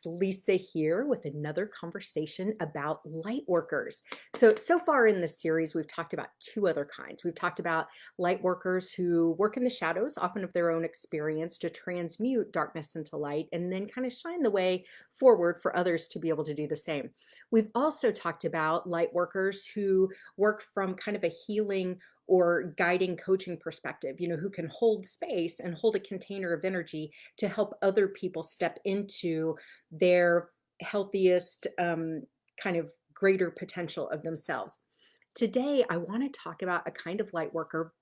Lisa here with another conversation about light workers. So far in this series, we've talked about two other kinds. We've talked about light workers who work in the shadows, often of their own experience, to transmute darkness into light and then kind of shine the way forward for others to be able to do the same. We've also talked about light workers who work from kind of a healing or guiding coaching perspective, who can hold space and hold a container of energy to help other people step into their healthiest, kind of greater potential of themselves. Today, I want to talk about a kind of light worker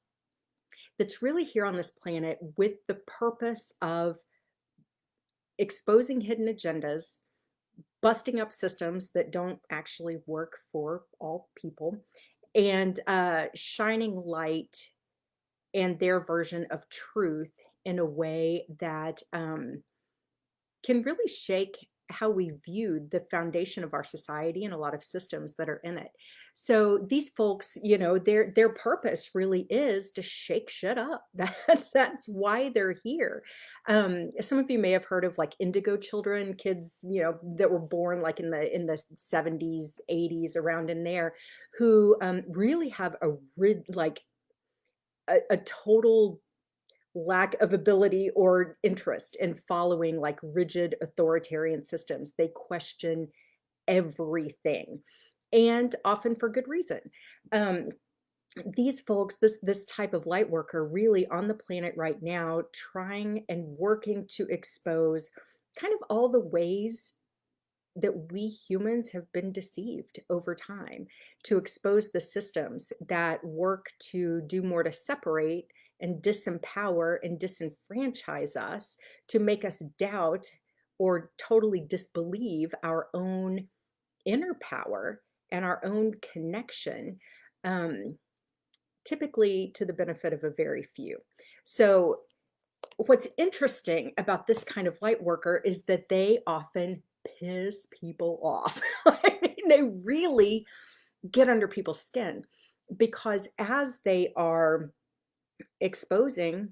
that's really here on this planet with the purpose of exposing hidden agendas, busting up systems that don't actually work for all people, and shining light and their version of truth in a way that can really shake how we view the foundation of our society and a lot of systems that are in it. So these folks, their purpose really is to shake shit up. That's why they're here. Some of you may have heard of like Indigo children, kids, that were born like in the 70s, 80s, around in there, who really have like a total lack of ability or interest in following like rigid authoritarian systems. They question everything, and often for good reason. Um, these folks, this type of light worker, really on the planet right now, trying and working to expose kind of all the ways that we humans have been deceived over time, to expose the systems that work to do more to separate and disempower and disenfranchise us, to make us doubt or totally disbelieve our own inner power and our own connection, um, typically to the benefit of a very few. So what's interesting about this kind of light worker is that they often piss people off. I mean, they really get under people's skin, because as they are exposing,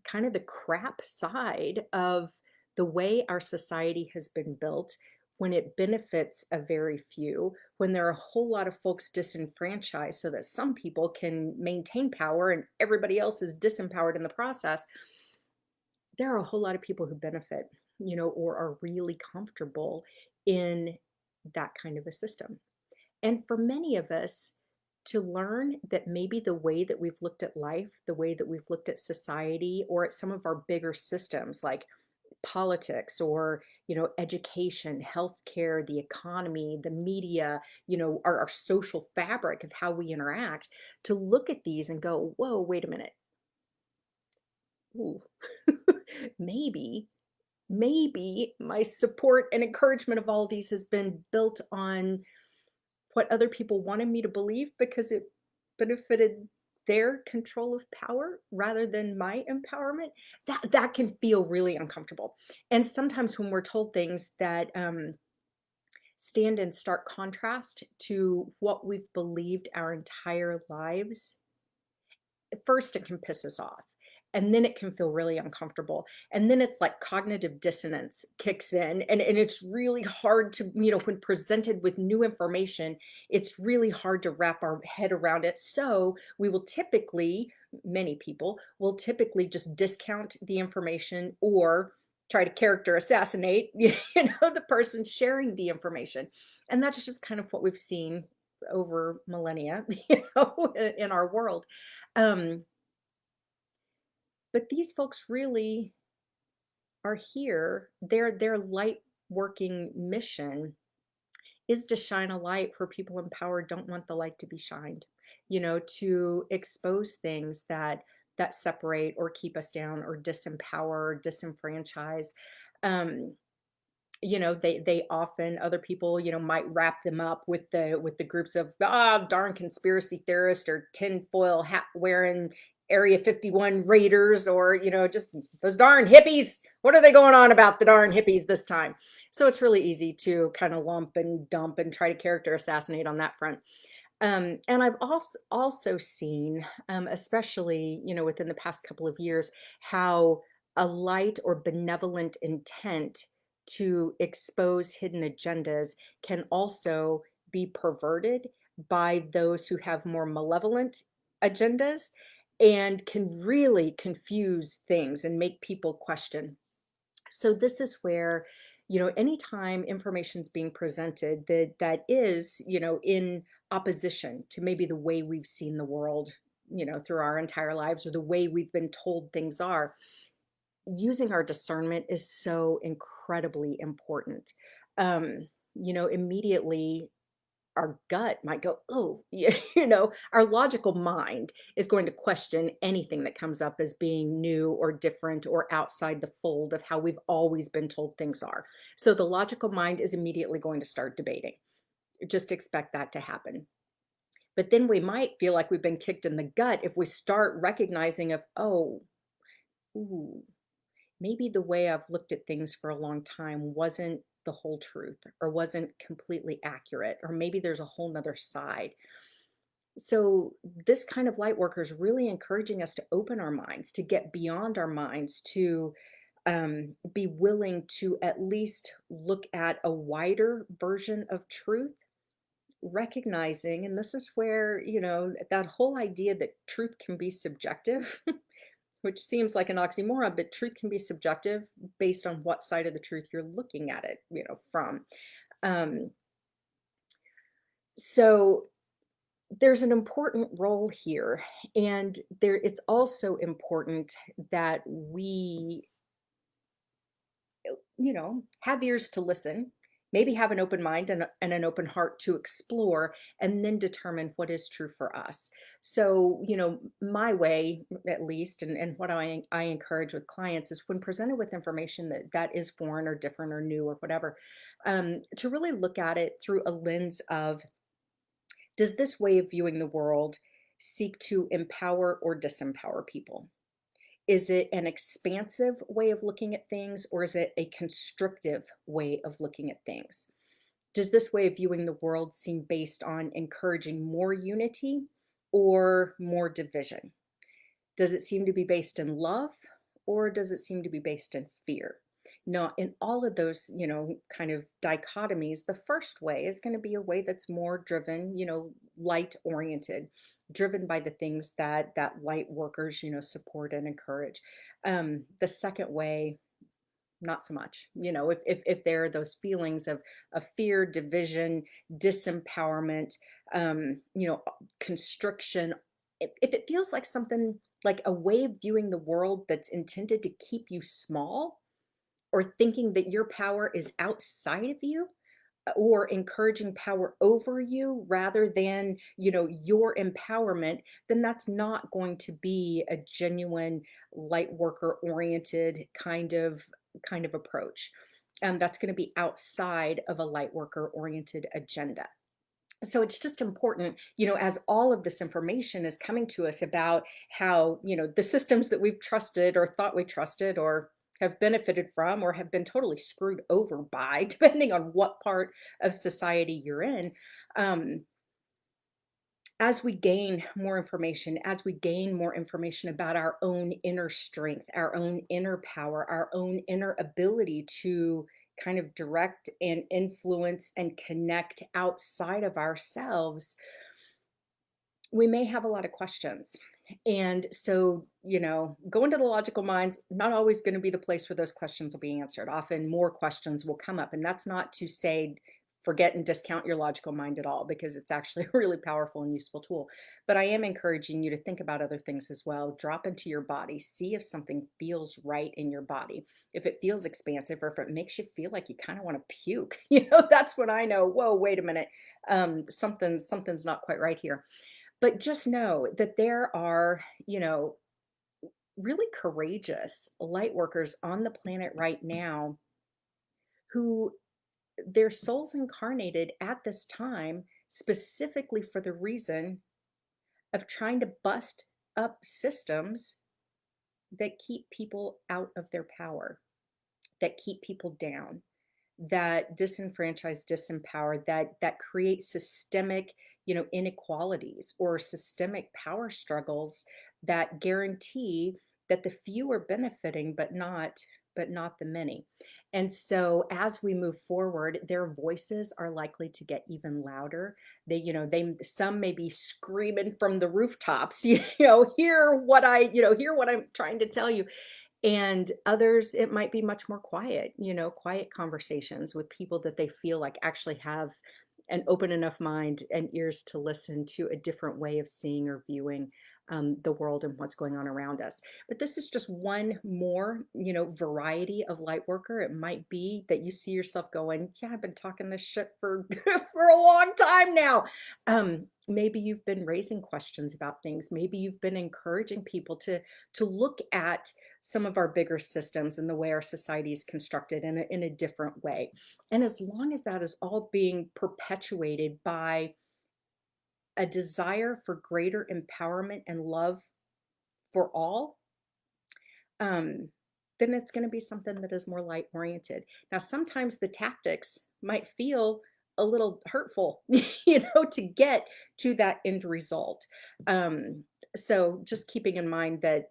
kind of the crap side of the way our society has been built, when it benefits a very few, when there are a whole lot of folks disenfranchised so that some people can maintain power and everybody else is disempowered in the process, there are a whole lot of people who benefit, or are really comfortable in that kind of a system. And for many of us, to learn that maybe the way that we've looked at life, the way that we've looked at society, or at some of our bigger systems like politics, or education, healthcare, the economy, the media, our social fabric of how we interact, to look at these and go, whoa, wait a minute. Ooh, maybe my support and encouragement of all these has been built on what other people wanted me to believe because it benefited their control of power rather than my empowerment. That can feel really uncomfortable. And sometimes when we're told things that stand in stark contrast to what we've believed our entire lives, at first it can piss us off, and then it can feel really uncomfortable, and then it's like cognitive dissonance kicks in, and it's really hard to, when presented with new information, it's really hard to wrap our head around it. So we will typically, many people will typically just discount the information or try to character assassinate the person sharing the information. And that's just kind of what we've seen over millennia, in our world. um, but these folks really are here. Their light working mission is to shine a light where people in power don't want the light to be shined, to expose things that separate or keep us down or disempower or disenfranchise. Um, they often, other people, might wrap them up with the groups of darn conspiracy theorists or tinfoil hat wearing Area 51 raiders, or just those darn hippies. What are they going on about, the darn hippies this time? So it's really easy to kind of lump and dump and try to character assassinate on that front. And I've also seen, especially within the past couple of years, how a light or benevolent intent to expose hidden agendas can also be perverted by those who have more malevolent agendas and can really confuse things and make people question. So this is where, anytime information's being presented that is, in opposition to maybe the way we've seen the world, through our entire lives, or the way we've been told things are, using our discernment is so incredibly important. Immediately our gut might go, oh, yeah, our logical mind is going to question anything that comes up as being new or different or outside the fold of how we've always been told things are. So the logical mind is immediately going to start debating. Just expect that to happen. But then we might feel like we've been kicked in the gut if we start recognizing of, oh, ooh, maybe the way I've looked at things for a long time wasn't the whole truth or wasn't completely accurate, or maybe there's a whole nother side. So this kind of light worker is really encouraging us to open our minds, to get beyond our minds, to be willing to at least look at a wider version of truth, recognizing, and this is where, that whole idea that truth can be subjective, which seems like an oxymoron, but truth can be subjective based on what side of the truth you're looking at it, from. Um, so there's an important role here, and it's also important that we, have ears to listen, maybe have an open mind and an open heart to explore, and then determine what is true for us. So, my way, at least, and what I encourage with clients is when presented with information that is foreign or different or new or whatever, to really look at it through a lens of, does this way of viewing the world seek to empower or disempower people? Is it an expansive way of looking at things, or is it a constrictive way of looking at things? Does this way of viewing the world seem based on encouraging more unity or more division? Does it seem to be based in love, or does it seem to be based in fear? Now, in all of those, kind of dichotomies, the first way is going to be a way that's more driven, light oriented, driven by the things that light workers, support and encourage. The second way, not so much. If there are those feelings of fear, division, disempowerment, constriction, if it feels like something, like a way of viewing the world that's intended to keep you small, or thinking that your power is outside of you, or encouraging power over you rather than, your empowerment, then that's not going to be a genuine light worker oriented kind of approach. That's going to be outside of a light worker oriented agenda. So it's just important, as all of this information is coming to us about how, the systems that we've trusted or thought we trusted or have benefited from or have been totally screwed over by, depending on what part of society you're in. Um, as we gain more information, as we gain more information about our own inner strength, our own inner power, our own inner ability to kind of direct and influence and connect outside of ourselves, we may have a lot of questions. And so, going to the logical mind's not always going to be the place where those questions will be answered. Often more questions will come up. And that's not to say forget and discount your logical mind at all, because it's actually a really powerful and useful tool. But I am encouraging you to think about other things as well. Drop into your body, see if something feels right in your body. If it feels expansive, or if it makes you feel like you kind of want to puke, that's when I know, whoa, wait a minute. Something's not quite right here. But just know that there are, really courageous light workers on the planet right now who their souls incarnated at this time specifically for the reason of trying to bust up systems that keep people out of their power, that keep people down, that disenfranchise, disempower, that create systemic, inequalities or systemic power struggles that guarantee that the few are benefiting, but not the many. And so as we move forward, their voices are likely to get even louder. They some may be screaming from the rooftops, hear what I'm trying to tell you. And others, it might be much more quiet, quiet conversations with people that they feel like actually have an open enough mind and ears to listen to a different way of seeing or viewing the world and what's going on around us. But this is just one more, variety of light worker. It might be that you see yourself going, yeah, I've been talking this shit for for a long time now. Maybe you've been raising questions about things. Maybe you've been encouraging people to look at some of our bigger systems and the way our society is constructed in a different way. And as long as that is all being perpetuated by a desire for greater empowerment and love for all, um, then it's going to be something that is more light oriented. Now, sometimes the tactics might feel a little hurtful, to get to that end result. Um, so just keeping in mind that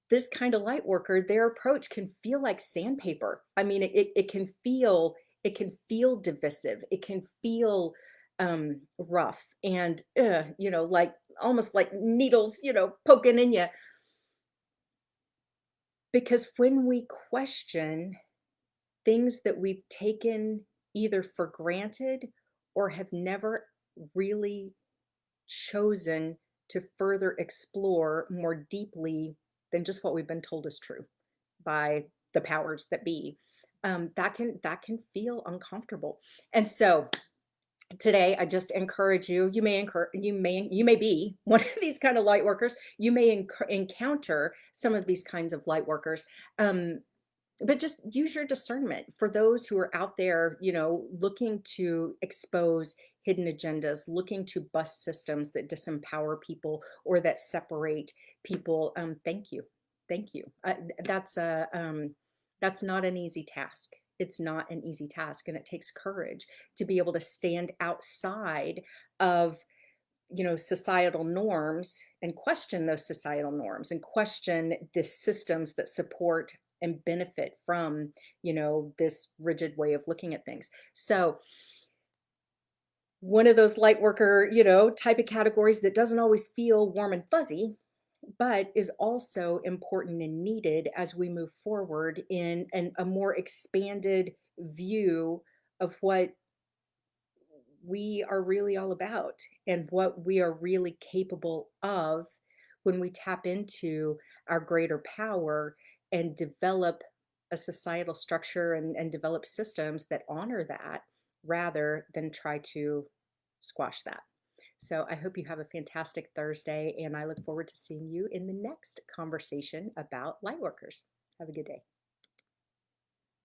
this kind of light worker, their approach can feel like sandpaper. I mean, it can feel divisive. It can feel rough and like almost like needles, poking in you. Because when we question things that we've taken either for granted or have never really chosen to further explore more deeply than just what we've been told is true by the powers that be, that can feel uncomfortable. And so today I just encourage you, you may be one of these kind of light workers. You may encounter some of these kinds of light workers. But just use your discernment for those who are out there, looking to expose hidden agendas, looking to bust systems that disempower people or that separate people. Thank you, thank you. That's not an easy task. It's not an easy task, and it takes courage to be able to stand outside of societal norms and question those societal norms and question the systems that support and benefit from this rigid way of looking at things. So one of those light worker type of categories that doesn't always feel warm and fuzzy, but is also important and needed as we move forward in a more expanded view of what we are really all about and what we are really capable of when we tap into our greater power and develop a societal structure and develop systems that honor that rather than try to squash that. So I hope you have a fantastic Thursday, and I look forward to seeing you in the next conversation about lightworkers. Have a good day.